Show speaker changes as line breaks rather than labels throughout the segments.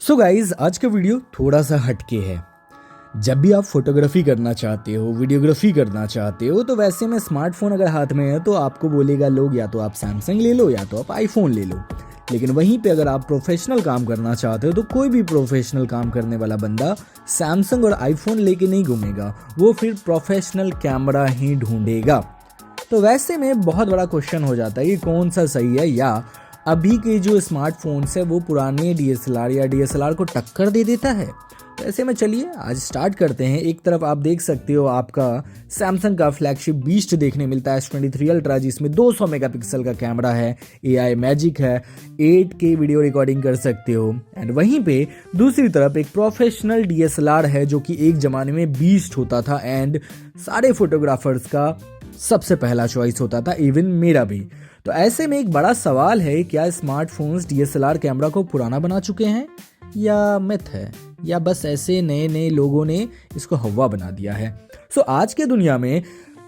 So guys आज का video थोड़ा सा हटके है। जब भी आप फोटोग्राफी करना चाहते हो, वीडियोग्राफी करना चाहते हो, तो वैसे में स्मार्टफोन अगर हाथ में है तो आपको बोलेगा लोग या तो आप सैमसंग ले लो या तो आप आईफोन ले लो। लेकिन वहीं पे अगर आप प्रोफेशनल काम करना चाहते हो तो कोई भी प्रोफेशनल काम करने वाला बंदा सैमसंग और आईफोन लेके नहीं घूमेगा, वो फिर प्रोफेशनल कैमरा ही ढूंढेगा। तो वैसे में बहुत बड़ा क्वेश्चन हो जाता है कि कौन सा सही है, या अभी के जो स्मार्टफोन्स है वो पुराने डीएसएलआर या डीएसएलआर को टक्कर दे देता है। तो ऐसे में चलिए आज स्टार्ट करते हैं। एक तरफ आप देख सकते हो आपका सैमसंग का फ्लैगशिप बीस्ट देखने मिलता है S23 अल्ट्रा, जिसमें 200 मेगापिक्सल का कैमरा है, AI मैजिक है, 8K वीडियो रिकॉर्डिंग कर सकते हो। एंड वहीं पे दूसरी तरफ एक प्रोफेशनल डीएसएलआर है जो कि एक ज़माने में बीस्ट होता था एंड सारे फोटोग्राफर्स का सबसे पहला चॉइस होता था, इवन मेरा भी। तो ऐसे में एक बड़ा सवाल है, क्या स्मार्टफोन्स डीएसएलआर कैमरा को पुराना बना चुके हैं या मिथ है, या बस ऐसे नए नए लोगों ने इसको हवा बना दिया है। सो आज के दुनिया में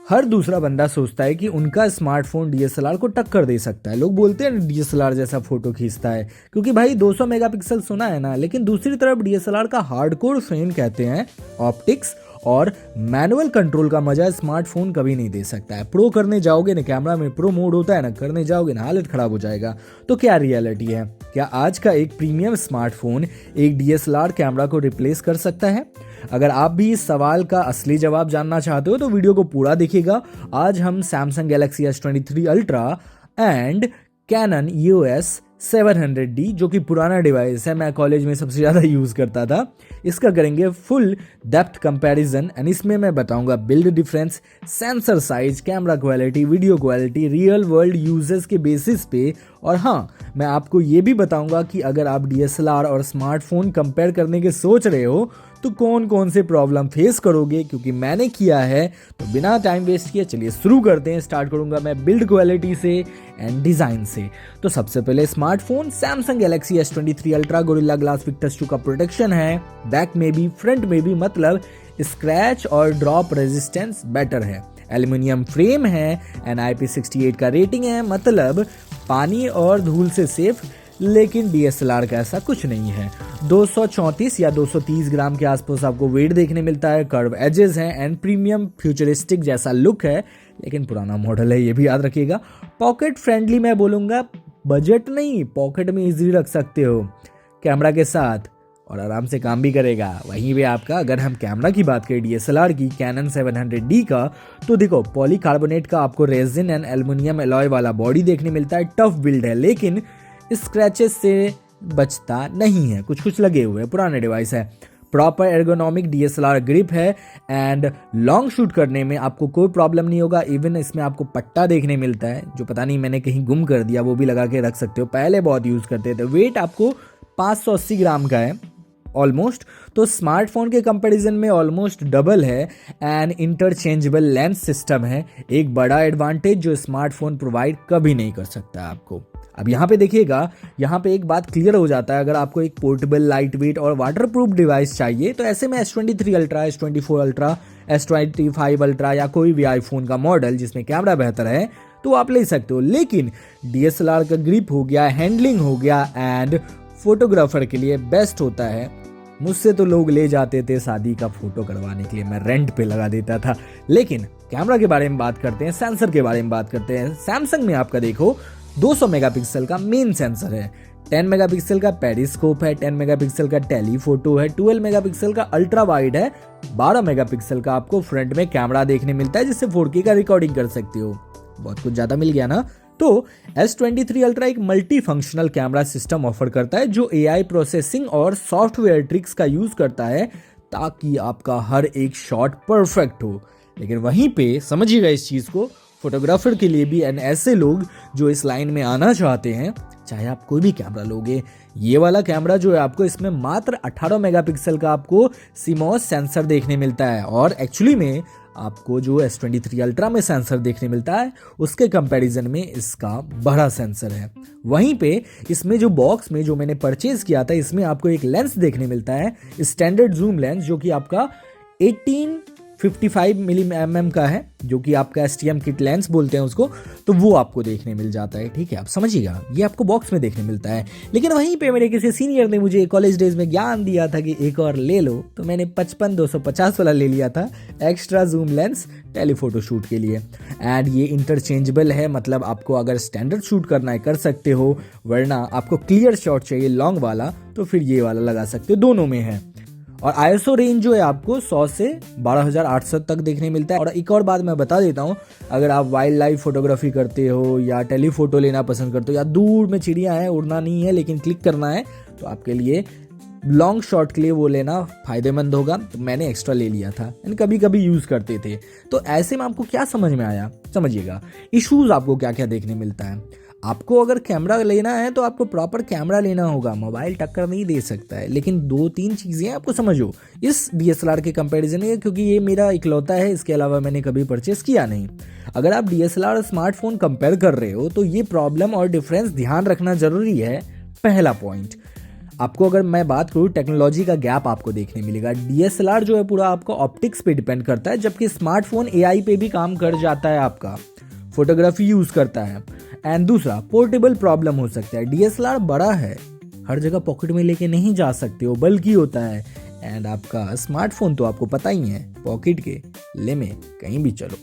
हर दूसरा बंदा सोचता है कि उनका स्मार्टफोन डीएसएलआर को टक्कर दे सकता है। लोग बोलते हैं डीएसएलआर जैसा फोटो खींचता है, क्योंकि भाई 200 मेगापिक्सल सुना है ना। लेकिन दूसरी तरफ डीएसएलआर का हार्डकोर फैन कहते हैं ऑप्टिक्स और मैनुअल कंट्रोल का मजा स्मार्टफोन कभी नहीं दे सकता है। प्रो करने जाओगे ना, कैमरा में प्रो मोड होता है ना, करने जाओगे ना हालत खराब हो जाएगा। तो क्या रियलिटी है, क्या आज का एक प्रीमियम स्मार्टफोन एक डीएसएलआर कैमरा को रिप्लेस कर सकता है? अगर आप भी इस सवाल का असली जवाब जानना चाहते हो तो वीडियो को पूरा देखिएगा। आज हम Samsung Galaxy S23 Ultra and Canon EOS 700D, जो कि पुराना डिवाइस है, मैं कॉलेज में सबसे ज़्यादा यूज़ करता था, इसका करेंगे फुल डेप्थ कंपैरिजन। एंड इसमें मैं बताऊंगा build difference, sensor size, camera quality, video quality, real world uses के बेसिस पे। और हाँ, मैं आपको ये भी बताऊंगा कि अगर आप डीएसएलआर और स्मार्टफोन कंपेयर करने के सोच रहे हो तो कौन कौन से प्रॉब्लम फेस करोगे, क्योंकि मैंने किया है। तो बिना टाइम वेस्ट किए चलिए शुरू करते हैं। स्टार्ट करूंगा मैं बिल्ड क्वालिटी से एंड डिज़ाइन से। तो सबसे पहले smartphone Samsung Galaxy S23 ultra gorilla glass Victus 2 का प्रोटेक्शन है, बैक में भी फ्रंट में भी, मतलब स्क्रैच और ड्रॉप रेजिस्टेंस बेटर है। एल्यूमिनियम फ्रेम है एंड IP68 का रेटिंग है, मतलब पानी और धूल से सेफ। लेकिन डीएसएलआर का ऐसा कुछ नहीं है। 234 या 230 ग्राम के आसपास आपको वेट देखने मिलता है, कर्व एजेस हैं एंड प्रीमियम फ्यूचरिस्टिक जैसा लुक है, लेकिन पुराना मॉडल है, ये भी याद रखिएगा। पॉकेट फ्रेंडली मैं बोलूँगा, बजट नहीं, पॉकेट में इजीली रख सकते हो कैमरा के साथ और आराम से काम भी करेगा। वहीं पे आपका अगर हम कैमरा की बात करें डीएसएलआर की, कैनन 700D का, तो देखो पॉलीकार्बोनेट का आपको रेजिन एंड एल्युमिनियम एलॉय वाला बॉडी देखने मिलता है। टफ बिल्ड है लेकिन स्क्रैचेस से बचता नहीं है, कुछ कुछ लगे हुए, पुराने डिवाइस है। प्रॉपर एर्गोनॉमिक डीएसएलआर ग्रिप है एंड लॉन्ग शूट करने में आपको कोई प्रॉब्लम नहीं होगा। इवन इसमें आपको पट्टा देखने मिलता है, जो पता नहीं मैंने कहीं गुम कर दिया, वो भी लगा के रख सकते हो, पहले बहुत यूज़ करते थे। वेट आपको 580 ग्राम का है ऑलमोस्ट, तो स्मार्टफोन के कंपैरिजन में ऑलमोस्ट डबल है। एंड इंटरचेंजेबल लेंस सिस्टम है, एक बड़ा एडवांटेज जो स्मार्टफोन प्रोवाइड कभी नहीं कर सकता आपको। अब यहाँ पे देखिएगा, यहाँ पे एक बात क्लियर हो जाता है, अगर आपको एक पोर्टेबल, लाइट वेट और वाटरप्रूफ डिवाइस चाहिए तो ऐसे में S23 ultra, S24 ultra, S25 ultra या कोई भी आईफोन का मॉडल जिसमें कैमरा बेहतर है तो आप ले सकते हो। लेकिन डीएसएलआर का ग्रिप हो गया, हैंडलिंग हो गया एंड फोटोग्राफर के लिए बेस्ट होता है। मुझसे तो लोग ले जाते थे शादी का फोटो करवाने के लिए, मैं रेंट पे लगा देता था। लेकिन कैमरा के बारे में बात करते हैं, सेंसर के बारे में बात करते हैं। सैमसंग में आपका देखो 200 मेगापिक्सल का मेन सेंसर है, 10 मेगापिक्सल का पेरिस्कोप है, 10 मेगापिक्सल का टेलीफोटो है, 12 मेगापिक्सल का अल्ट्रा वाइड है, 12 मेगापिक्सल का आपको फ्रंट में कैमरा देखने मिलता है जिससे 4K का रिकॉर्डिंग कर सकते हो। बहुत कुछ ज्यादा मिल गया ना। तो S23 अल्ट्रा एक multi functional camera system offer करता है जो AI प्रोसेसिंग और सॉफ्टवेयर ट्रिक्स का यूज करता है ताकि आपका हर एक शॉट परफेक्ट हो। लेकिन वहीं पे समझिएगा इस चीज को, फोटोग्राफर के लिए भी एंड ऐसे लोग जो इस लाइन में आना चाहते हैं, चाहे आप कोई भी कैमरा लोगे, ये वाला कैमरा जो है आपको इसमें मात्र 18 मेगापिक्सल का आपको CMOS सेंसर देखने मिलता है। और एक्चुअली में आपको जो S23 अल्ट्रा में सेंसर देखने मिलता है उसके कंपैरिजन में इसका बड़ा सेंसर है। वहीं पे इसमें जो बॉक्स में जो मैंने परचेज किया था, इसमें आपको एक लेंस देखने मिलता है, स्टैंडर्ड जूम लेंस, जो कि आपका 18 55 मिली mm का है, जो कि आपका STM किट लेंस बोलते हैं उसको, तो वो आपको देखने मिल जाता है। ठीक है, आप समझिएगा, ये आपको बॉक्स में देखने मिलता है। लेकिन वहीं पे मेरे किसी सीनियर ने मुझे कॉलेज डेज में ज्ञान दिया था कि एक और ले लो, तो मैंने 55-250 वाला ले लिया था, extra zoom lens telephoto shoot के लिए। एंड ये इंटरचेंजेबल है, मतलब आपको अगर स्टैंडर्ड शूट करना है कर सकते हो, वरना आपको क्लियर शॉट चाहिए लॉन्ग वाला तो फिर ये वाला लगा सकते हो, दोनों में है। और ISO रेंज जो है आपको 100 से 12,800 तक देखने मिलता है। और एक और बात मैं बता देता हूँ, अगर आप वाइल्ड लाइफ फोटोग्राफी करते हो या टेलीफोटो लेना पसंद करते हो, या दूर में चिड़िया है, उड़ना नहीं है लेकिन क्लिक करना है, तो आपके लिए लॉन्ग शॉट के लिए वो लेना फायदेमंद होगा। तो मैंने एक्स्ट्रा ले लिया था, कभी कभी यूज़ करते थे। तो ऐसे में आपको क्या समझ में आया, समझिएगा इश्यूज आपको क्या क्या देखने मिलता है। आपको अगर कैमरा लेना है तो आपको प्रॉपर कैमरा लेना होगा, मोबाइल टक्कर नहीं दे सकता है। लेकिन 2-3 चीज़ें आपको समझो इस DSLR के कंपैरिजन में, क्योंकि ये मेरा इकलौता है, इसके अलावा मैंने कभी परचेस किया नहीं। अगर आप DSLR और स्मार्टफोन कंपेयर कर रहे हो तो ये प्रॉब्लम और डिफरेंस ध्यान रखना जरूरी है। पहला पॉइंट, आपको अगर मैं बात करूँ, टेक्नोलॉजी का गैप आपको देखने मिलेगा। DSLR जो है पूरा आपको ऑप्टिक्स पे डिपेंड करता है, जबकि स्मार्टफोन AI पे भी काम कर जाता है, आपका फोटोग्राफी यूज़ करता है। एंड दूसरा, पोर्टेबल प्रॉब्लम हो सकता है। DSLR बड़ा है, हर जगह पॉकेट में लेके नहीं जा सकते हो, बल्कि होता है। एंड आपका स्मार्टफोन तो आपको पता ही है, पॉकेट के ले में कहीं भी चलो,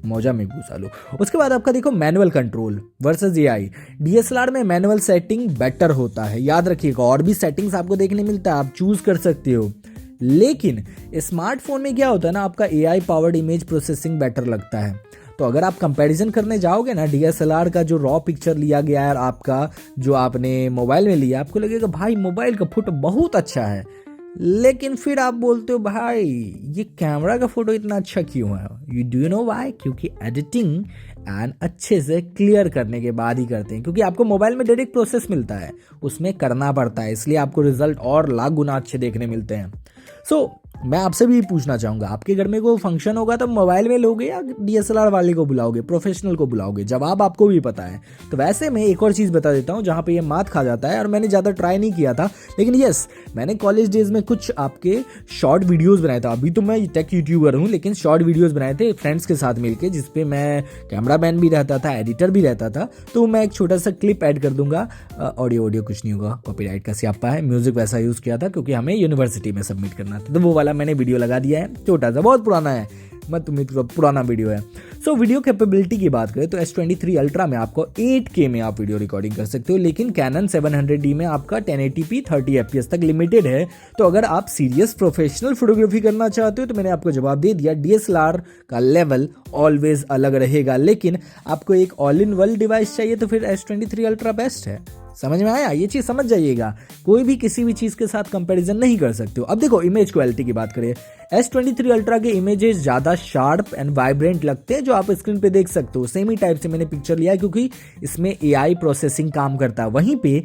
मौजा में घुसा लो। उसके बाद आपका देखो manual control versus AI। DSLR में मैनुअल सेटिंग बेटर होता है, याद रखिएगा, और भी सेटिंग्स आपको देखने मिलता है, आप चूज कर सकते हो। लेकिन स्मार्टफोन में क्या होता है ना, आपका AI powered image processing better लगता है। तो अगर आप कंपैरिजन करने जाओगे ना, DSLR का जो रॉ पिक्चर लिया गया है और आपका जो आपने मोबाइल में लिया, आपको लगेगा भाई मोबाइल का फोटो बहुत अच्छा है, लेकिन फिर आप बोलते हो भाई ये कैमरा का फोटो इतना अच्छा क्यों है। You do know why? क्योंकि एडिटिंग एंड अच्छे से क्लियर करने के बाद ही करते हैं, क्योंकि आपको मोबाइल में डायरेक्ट प्रोसेस मिलता है, उसमें करना पड़ता है, इसलिए आपको रिजल्ट और लाख गुना अच्छे देखने मिलते हैं। सो मैं आपसे भी पूछना चाहूँगा, आपके घर में कोई फंक्शन होगा तो मोबाइल में लोगे या DSLR वाले को बुलाओगे, प्रोफेशनल को बुलाओगे? जवाब आपको भी पता है। तो वैसे मैं एक और चीज़ बता देता हूँ जहाँ पे ये मात खा जाता है, और मैंने ज़्यादा ट्राई नहीं किया था, लेकिन यस, मैंने कॉलेज डेज में कुछ आपके शॉर्ट वीडियोज़ बनाए थे। अभी तो मैं टेक यूट्यूबर हूँ, लेकिन शॉर्ट वीडियोज़ बनाए थे फ्रेंड्स के साथ मिलकर, जिसपे मैं कैमरा मैन भी रहता था, एडिटर भी रहता था। तो मैं एक छोटा सा क्लिप ऐड कर दूंगा, ऑडियो कुछ नहीं होगा, कॉपीराइट का स्यापा है। म्यूजिक वैसा यूज़ किया था क्योंकि हमें यूनिवर्सिटी में सबमिट करना था, तो वो वाला मैंने वीडियो लगा दिया है, छोटा सा, बहुत पुराना है, मत तुम्हें पुराना वीडियो है। सो वीडियो कैपेबिलिटी की बात करें तो S23 अल्ट्रा में आपको 8K में आप वीडियो रिकॉर्डिंग कर सकते हो, लेकिन कैनन 700D में आपका 1080p 30 fps तक लिमिटेड है। तो अगर आप सीरियस प्रोफेशनल फोटोग्राफी करना चाहते हो तो मैंने आपको जवाब दे दिया, DSLR का लेवल ऑलवेज अलग रहेगा, लेकिन आपको एक ऑल इन वन डिवाइस चाहिए तो फिर S23 अल्ट्रा बेस्ट है। समझ में आया? ये चीज़ समझ जाइएगा, कोई भी किसी भी चीज़ के साथ कंपैरिजन नहीं कर सकते हो। अब देखो इमेज क्वालिटी की बात करें, S23 अल्ट्रा के इमेजेस ज़्यादा शार्प एंड वाइब्रेंट लगते हैं, जो आप स्क्रीन पे देख सकते हो। सेम ही टाइप से मैंने पिक्चर लिया है क्योंकि इसमें AI प्रोसेसिंग काम करता है। वहीं पे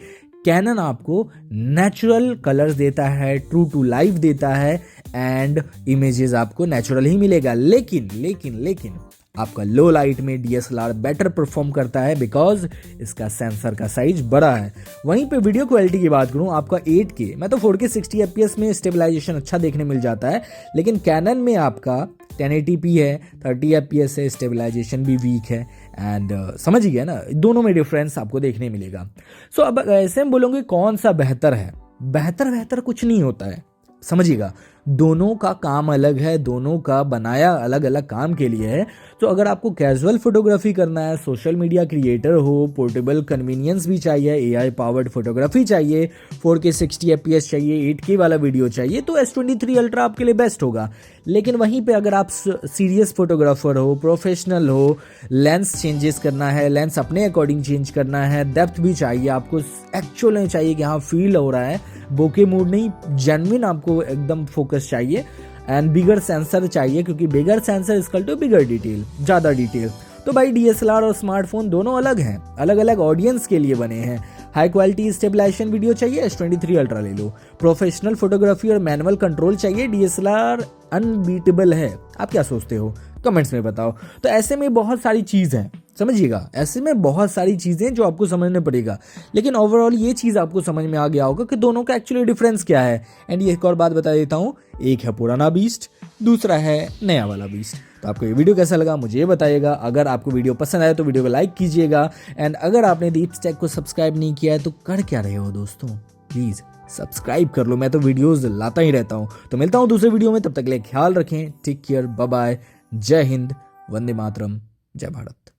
कैनन आपको नेचुरल कलर्स देता है, ट्रू टू लाइफ देता है, एंड इमेजेस आपको नेचुरल ही मिलेगा। लेकिन लेकिन लेकिन आपका लो लाइट में DSLR बेटर परफॉर्म करता है, बिकॉज इसका सेंसर का साइज बड़ा है। वहीं पे वीडियो क्वालिटी की बात करूं, आपका 8K, मैं तो 4K 60 fps में स्टेबलाइजेशन अच्छा देखने मिल जाता है, लेकिन कैनन में आपका 1080p है, 30 fps है, स्टेबलाइजेशन भी वीक है। एंड समझ गया ना, दोनों में डिफरेंस आपको देखने मिलेगा। सो अब ऐसे हम बोलोगे कौन सा बेहतर है, बेहतर कुछ नहीं होता है, समझिएगा, दोनों का काम अलग है, दोनों का बनाया अलग अलग काम के लिए है। तो अगर आपको कैजुअल फोटोग्राफी करना है, सोशल मीडिया क्रिएटर हो, पोर्टेबल कन्वीनियंस भी चाहिए, AI पावर्ड फोटोग्राफी चाहिए, 4K 60 fps चाहिए, 8K वाला वीडियो चाहिए, तो S23 अल्ट्रा आपके लिए बेस्ट होगा। लेकिन वहीं पे अगर आप सीरियस फोटोग्राफर हो, प्रोफेशनल हो, लेंस चेंजेस करना है, लेंस अपने अकॉर्डिंग चेंज करना है, डेप्थ भी चाहिए, आपको एक्चुअल नहीं चाहिए कि हाँ फील हो रहा है, बोके मूड नहीं, जेन्युइन आपको एकदम फोकस चाहिए, एंड बिगर सेंसर चाहिए, क्योंकि bigger sensor equal to bigger detail, ज़्यादा डिटेल। तो भाई DSLR और स्मार्टफोन दोनों अलग हैं, अलग अलग ऑडियंस के लिए बने हैं। हाई क्वालिटी स्टेबलाइजेशन वीडियो चाहिए, S23 अल्ट्रा ले लो। प्रोफेशनल फोटोग्राफी और मैनुअल कंट्रोल चाहिए, DSLR अनबीटेबल है। आप क्या सोचते हो? कमेंट्स में बताओ। तो ऐसे में बहुत सारी चीज़ है, समझिएगा, ऐसे में बहुत सारी चीज़ें जो आपको समझने पड़ेगा, लेकिन ओवरऑल ये चीज़ आपको समझ में आ गया होगा कि दोनों का एक्चुअली डिफरेंस क्या है। एंड ये एक और बात बता देता हूँ, एक है पुराना बीस्ट, दूसरा है नया वाला बीस्ट। तो आपको ये वीडियो कैसा लगा मुझे ये बताइएगा। अगर आपको वीडियो पसंद आए तो वीडियो को लाइक कीजिएगा। एंड अगर आपने दीप्स टेक को सब्सक्राइब नहीं किया है तो कर क्या रहे हो दोस्तों, प्लीज़ सब्सक्राइब कर लो, मैं तो वीडियोस लाता ही रहता हूँ। तो मिलता हूँ दूसरे वीडियो में, तब तक के लिए ख्याल रखें, टेक केयर, बाय बाय, जय हिंद, वंदे मातरम, जय भारत।